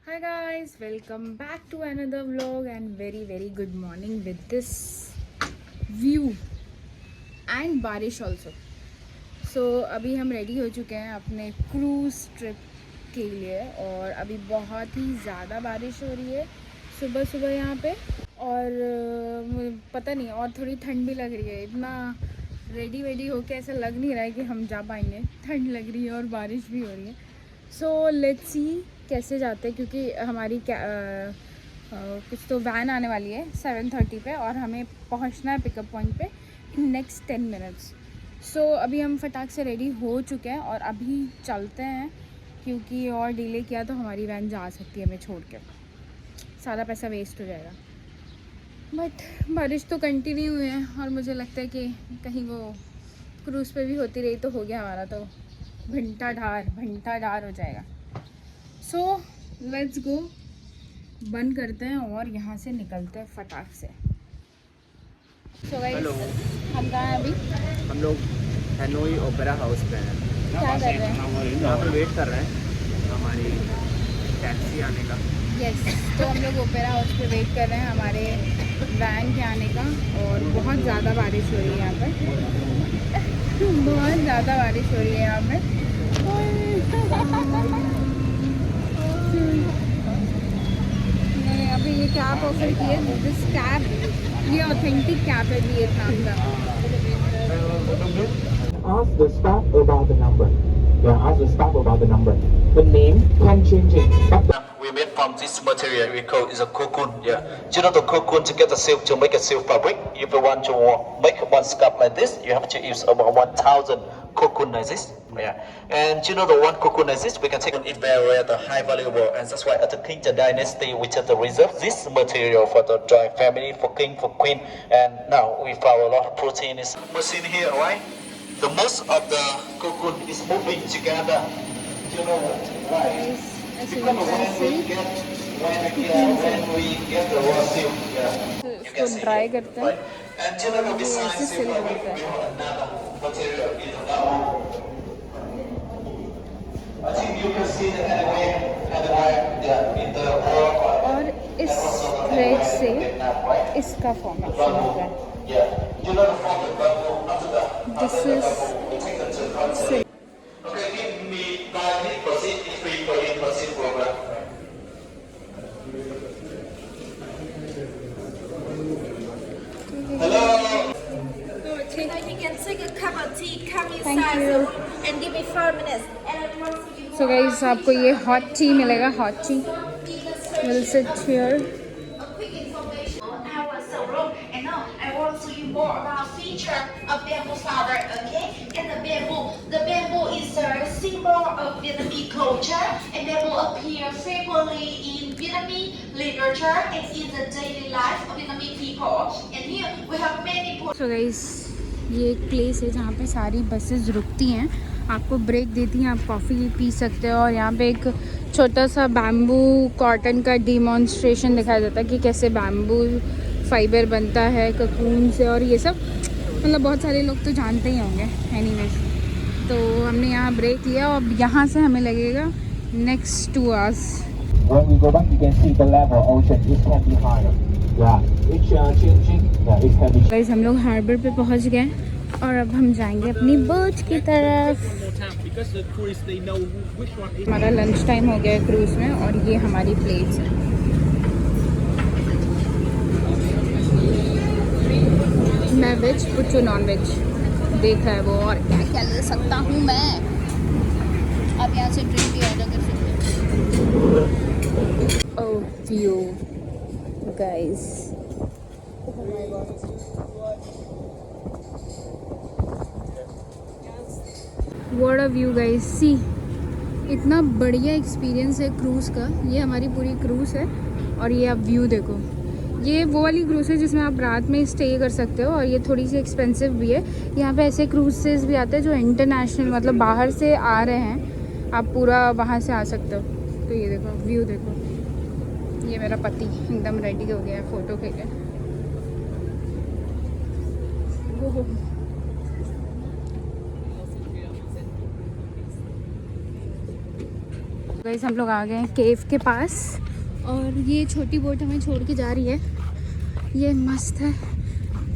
Hi guys, welcome back to another vlog and very good morning with this view and बारिश also. So अभी हम ready हो चुके हैं अपने क्रूज़ ट्रिप के लिए और अभी बहुत ही ज़्यादा बारिश हो रही है सुबह सुबह यहाँ पे और पता नहीं और थोड़ी ठंड भी लग रही है. इतना रेडी होके ऐसा लग नहीं रहा है कि हम जा पाएंगे. ठंड लग रही है और बारिश भी हो रही है. सो लेट्स सी कैसे जाते हैं क्योंकि हमारी कुछ तो वैन आने वाली है 7:30 पे और हमें पहुंचना है पिकअप पॉइंट पे इन नेक्स्ट 10 मिनट्स. सो अभी हम फटाक से रेडी हो चुके हैं और अभी चलते हैं क्योंकि और डिले किया तो हमारी वैन जा सकती है हमें छोड़ के. सारा पैसा वेस्ट हो जाएगा. बट बारिश तो कंटिन्यू हुई है और मुझे लगता है कि कहीं वो क्रूज़ पे भी होती रही तो हो गया हमारा तो घंटा ढार हो जाएगा. So let's go. बंद करते हैं और यहाँ से निकलते हैं फटाक से. सो गाइस हम कहाँ हैं अभी? हम लोग हैनोई ओपेरा हाउस पे हैं. क्या कर रहे हैं? यहाँ पर वेट कर रहे हैं हमारी टैक्सी आने का. यस तो हम लोग ओपेरा हाउस पे वेट कर रहे हैं हमारे वैन के आने का और बहुत ज़्यादा बारिश हो रही है यहाँ पर. बहुत ज़्यादा बारिश हो रही है यहाँ पे. अभी ये कैब ऑफर की है. दिस कैब ये ऑथेंटिक कैब है वियतनाम का. Ask the staff about the number. Yeah, ask the staff about the number. The name can change it. We made from this material. We call it a cocoon. Yeah. Do you know the cocoon to get the silk to make a silk fabric? If you want to make one scarf like this, you have to use about 1,000 cocoon like this. Yeah. And do you know the one cocoon like this? We can take it very rare, the high valuable, and that's why at the King Dynasty we just reserve this material for the joint family, for king, for queen, and now we found a lot of protein is machine here, right? The most of the cocoon is moving together. Do you know why? Because when we get the raw silk, yeah, you can see dry it, करते हैं. right? And you know besides ऐसे silk, silk we होता है. have another material is now. I think you can see the anywhere, yeah, in the wall. और इस thread से इसका formation होता है. Yeah, you know the problem, but after that, this is okay, give me 90% is free for in-person program. Hello. You can take a cup of tea, come Thank inside you. the room and give me 5 minutes. And I want to give you so guys आपको ये hot T मिलेगा. Hot T will sit here. a quick information on our showroom. And now I want to you more about feature of bamboo flower, okay? And the bamboo is a symbol of Vietnamese culture, and bamboo appears frequently in Vietnamese literature and in the daily life of Vietnamese people. And here we have many. So guys ये एक place है जहाँ पे सारी buses रुकती हैं. आपको break देती हैं. आप कॉफ़ी पी सकते हो और यहाँ पे एक छोटा सा बैम्बू कॉटन का डिमॉन्स्ट्रेशन दिखाया जाता है कि कैसे बैम्बू फाइबर बनता है ककून से. और ये सब मतलब बहुत सारे लोग तो जानते ही होंगे. एनीवेज तो हमने यहाँ ब्रेक लिया और यहाँ से हमें लगेगा next 2 hours. When we go back, you can see the level ocean is can be higher. Yeah, it's changing. Yeah, it's heavy. Guys हम लोग हार्बर पे पहुँच गए और अब हम जाएंगे अपनी बोट की तरफ. हमारा लंच टाइम हो गया है क्रूज़ में और ये हमारी प्लेट्स हैं. मैं वेज पुच्चू नॉन वेज देखा है वो. और क्या क्या ले सकता हूँ मैं. आप यहाँ से ड्रिंक भी ऑर्डर कर सकते हैं. Oh view guys. What a view guys. See इतना बढ़िया एक्सपीरियंस है क्रूज़ का. ये हमारी पूरी क्रूज़ है और ये आप व्यू देखो. ये वो वाली क्रूज़ है जिसमें आप रात में स्टे कर सकते हो और ये थोड़ी सी एक्सपेंसिव भी है. यहाँ पे ऐसे क्रूज़ेस भी आते हैं जो इंटरनेशनल मतलब बाहर से आ रहे हैं. आप पूरा वहाँ से आ सकते हो. तो ये देखो व्यू देखो. ये मेरा पति एकदम रेडी हो गया है फ़ोटो के लिए. गाइस हम लोग आ गए हैं केव के पास और ये छोटी बोट हमें छोड़ के जा रही है। ये मस्त है।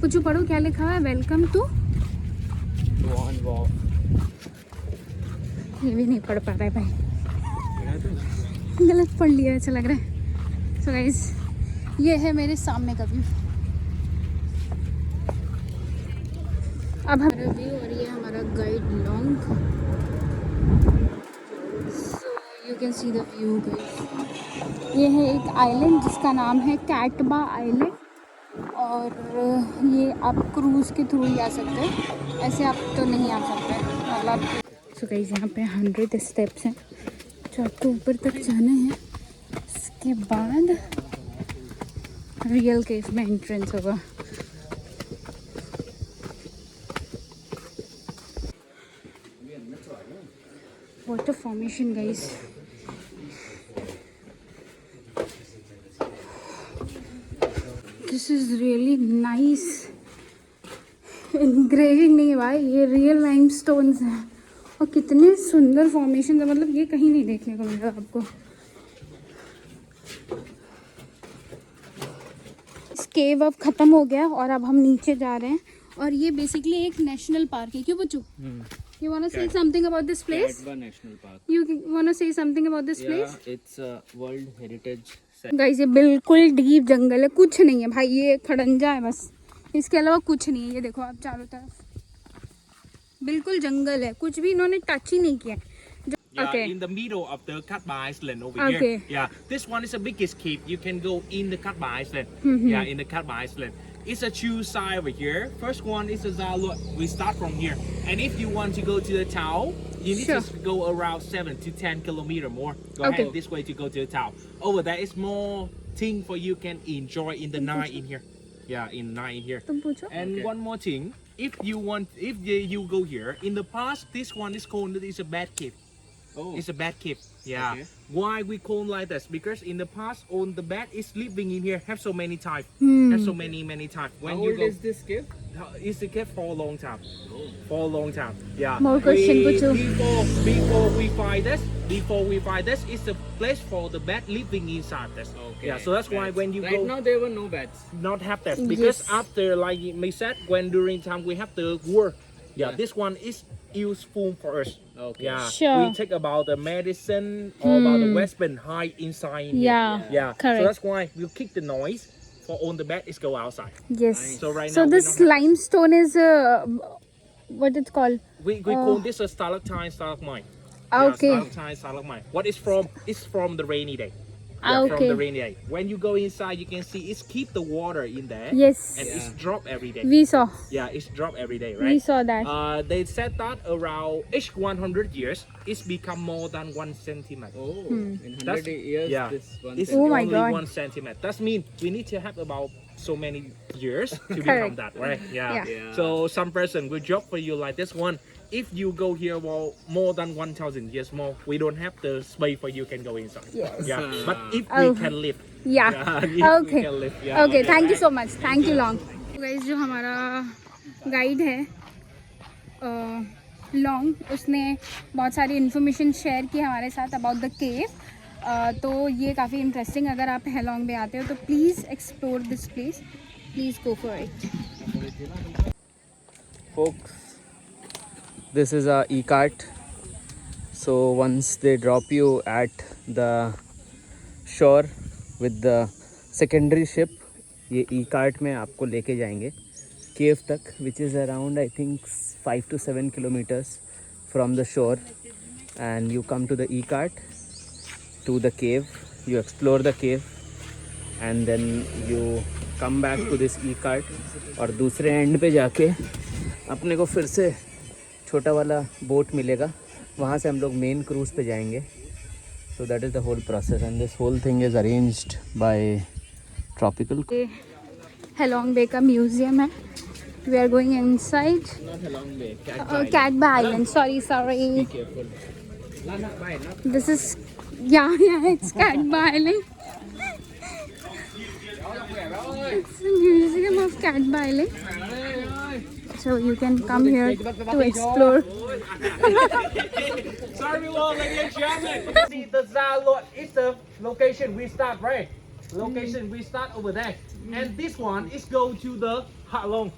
कुछ पढ़ो क्या लिखा हुआ है, वेलकम टू। ये भी नहीं पढ़ पा रहा है भाई, गलत पढ़ लिया ऐसा लग रहा है। सो गाइस ये है मेरे सामने का व्यू। अब हमारा व्यू और ये हमारा guide long. So you can see the view guys. ये है एक आइलैंड जिसका नाम है कैटबा आइलैंड और ये आप क्रूज़ के थ्रू ही आ सकते हैं, ऐसे आप तो नहीं आ सकते मतलब। सो गाइस यहाँ पे 100 स्टेप्स हैं जो आपको ऊपर तक जाना है। इसके बाद रियल केव में एंट्रेंस होगा। Water formation guys. This is really nice. Engraving नहीं भाई, ये रियल लाइमस्टोन्स हैं और कितने सुंदर फॉर्मेशन है, मतलब ये कहीं नहीं देखने को मिलेगा आपको। केव अब ख़त्म हो गया और अब हम नीचे जा रहे हैं और ये बेसिकली एक नेशनल पार्क है। क्यों बच्चू? You wanna say something about this place? Katba National Park. You wanna say something about this place? Yeah, it's a World Heritage Site. Guys ये बिल्कुल डीप जंगल है, कुछ नहीं है भाई, ये खड़ंजा है बस, इसके अलावा कुछ नहीं है। ये देखो आप चारों तरफ बिल्कुल जंगल है, कुछ भी इन्होंने टच ही नहीं किया है। Yeah, Okay. in the middle of the Katba Island over Okay. here. Yeah, this one is the biggest cave. You can go in the Katba Island. Yeah, in the Katba Island. It's a two side over here. First one is the Zalot. We start from here. And if you want to go to the town, you need Sure. to go around 7 to 10 kilometer more. Go Okay. ahead this way to go to the town. Over there is more thing for you can enjoy in the night in here. Yeah, in the night in here. तुम पूछो। And one more thing, if you go here, in the past, this one is called is a bad cave. Oh, It's a bad cave. Yeah. Okay. Why we call like this? Because in the past, on the bed is living in here. Have so many types. Have so many types. how When you old go, is this cave? it's a cave for a long time. For a long time. Yeah. More question, Puchu. Before we find this, it's a place for the bed living inside this. Okay. Yeah. So that's why Beds. when you right go, now there were no beds. not have that because Yes. after like me said, when during time we have the war. Yeah. Yeah. This one is useful for us. Okay. Yeah, Sure. we take about the medicine or about the weapon hide inside in here. Yeah, Yeah, correct. so that's why we kick the noise for on the bed is go outside. Yes. So right So now we this don't have- limestone is what it's called? we call this a stalactite, stalagmite. Okay. Yeah, stalactite, stalagmite. What is from? It's from the rainy day. Ah, From okay. the rainy day. When you go inside, you can see it's keep the water in there. Yes. And it's drop every day. We saw. Yeah, it's drop every day, We right? saw that. They said that around each 100 years, it's become more than 1 centimeter. Oh, Hmm. in 100 That's- years, yeah. this one. It's Oh my only God. 1 centimeter. That means we need to have about so many years to Correct. become that, right? Yeah. Yeah. Yeah. So some person will job for you like this one. If you go here well, more than 1,000 years more, we don't have the space for you can go inside. Yes. Yeah. But if Oh. we can live. Yeah. Yeah, if Okay. we can live. Yeah. Okay. Thank you so much. Thank you long. Guys जो हमारा guide है long, उसने बहुत सारी information share की हमारे साथ about the cave. तो ये काफ़ी इंटरेस्टिंग, अगर आप हैलोंग में आते हो तो please explore this place, please go for it. Folks, this is a e-cart. So once they drop you at the shore with the secondary ship, ये e-cart में आपको लेके जाएंगे केव तक, which is around I think 5 to 7 kilometers from the shore, and you come to the e-cart to the cave, you explore the cave and then you come back to this e-cart, और दूसरे and पे जाके अपने को फिर से छोटा वाला बोट मिलेगा, वहाँ से हम लोग मेन क्रूज़ पे जाएंगे। So that is the whole process and this whole thing is arranged by tropical. ये हैलोंग बे का म्यूजियम है। We are going inside Catba island. Sorry this is yeah it's Catba Island. It's a museum of Catba Island. so you can come here to explore. Sorry, Lord, ladies and gentlemen. See the Zalot is the location we start, right? Location we start over there. And this one is go to the Hạ Long.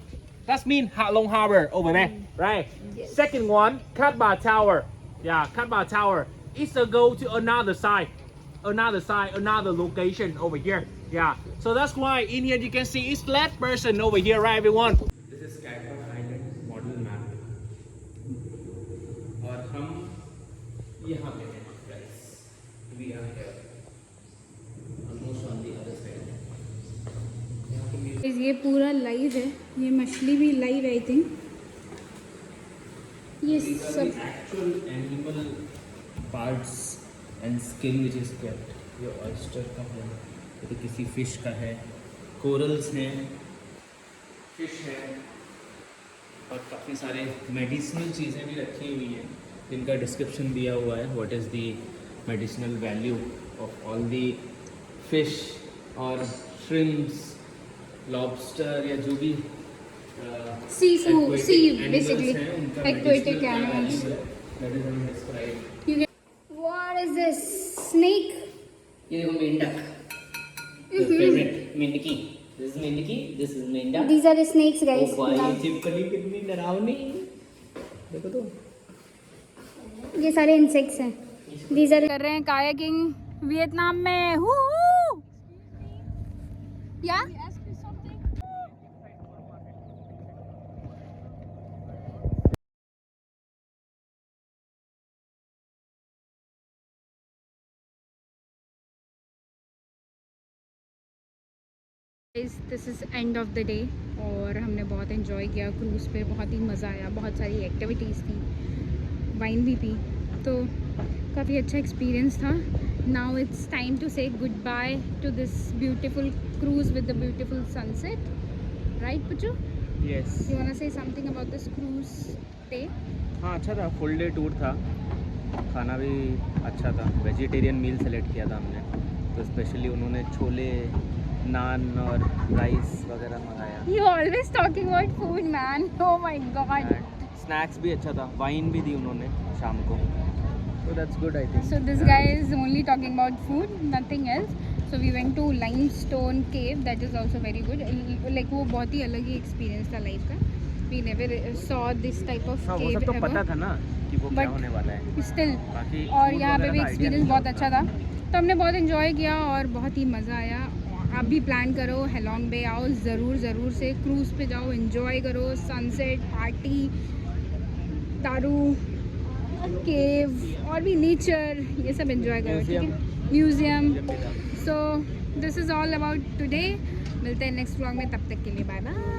That means Hạ Long Harbor over there, right? Second one, Cat Ba Tower. Yeah, Cat Ba Tower. It's a go to another side, another location over here. Yeah, so that's why in here you can see it's last person over here, right, everyone? This is Cat Ba Island model map. और हम यहाँ पे हैं, guys. We are here. Almost on the other side. यहाँ पे Guys, ये पूरा live है, ये मछली भी लाइव है आई थिंक. ये सब actual animal parts and skin which is kept. ये oyster का है, ये तो किसी fish का है, corals हैं, fish है, और काफ़ी सारे medicinal चीज़ें भी रखी हुई हैं जिनका description दिया हुआ है. What is the medicinal value of all the fish और shrimps, lobster या जो भी seafood, sea animals basically, हैं, उनका aquatic medicinal animals. value that is described. You get, what is this? Snake? ये देखो मेंढक, the favorite मेंढकी. This is मेंढकी, this is मेंढक. These are the snakes, guys. ओ भाई, ये छिपकली कितनी डरावनी. देखो तो. ये सारे इंसेक्ट्स हैं. These are कर रहे हैं कायाकिंग वियतनाम में. या this is end of the day और हमने बहुत इन्जॉय किया क्रूज़ पे. बहुत ही मज़ा आया, बहुत सारी एक्टिविटीज़ थी, वाइन भी पी, तो काफ़ी अच्छा एक्सपीरियंस था. Now it's time to say goodbye to this beautiful cruise with the beautiful sunset. Right Puchu? Yes. You want to say something about this cruise day? हाँ, अच्छा था. फुल डे टूर था. खाना भी अच्छा था. वेजिटेरियन मील select किया था हमने, तो स्पेशली उन्होंने छोले, नान और राइस वगैरह मंगाया. You always talking about food, man. Oh my God. Snacks भी अच्छा था. वाइन भी दी उन्होंने शाम को. So that's good, I think. So this guy is only talking about food, nothing else. So we went to limestone cave. That is also very good. Like वो बहुत ही अलग ही experience था लाइफ का. We never saw this type of हाँ, वो cave सब तो ever. पता था ना कि वो क्या But होने वाला है. Still. बाकी और food यहाँ पे वगैरह भी का idea एक्सपीरियंस नहीं बहुत होता. अच्छा था, तो हमने बहुत इन्जॉय किया और बहुत ही मज़ा आया. आप भी प्लान करो, हेलोंग बे आओ ज़रूर से. क्रूज़ पे जाओ, इन्जॉय करो, सनसेट, पार्टी, दारू, केव और भी नेचर, ये सब इन्जॉय करो. ठीक है, museum. So this is all about today. मिलते हैं नेक्स्ट व्लॉग में, तब तक के लिए बाय बाय.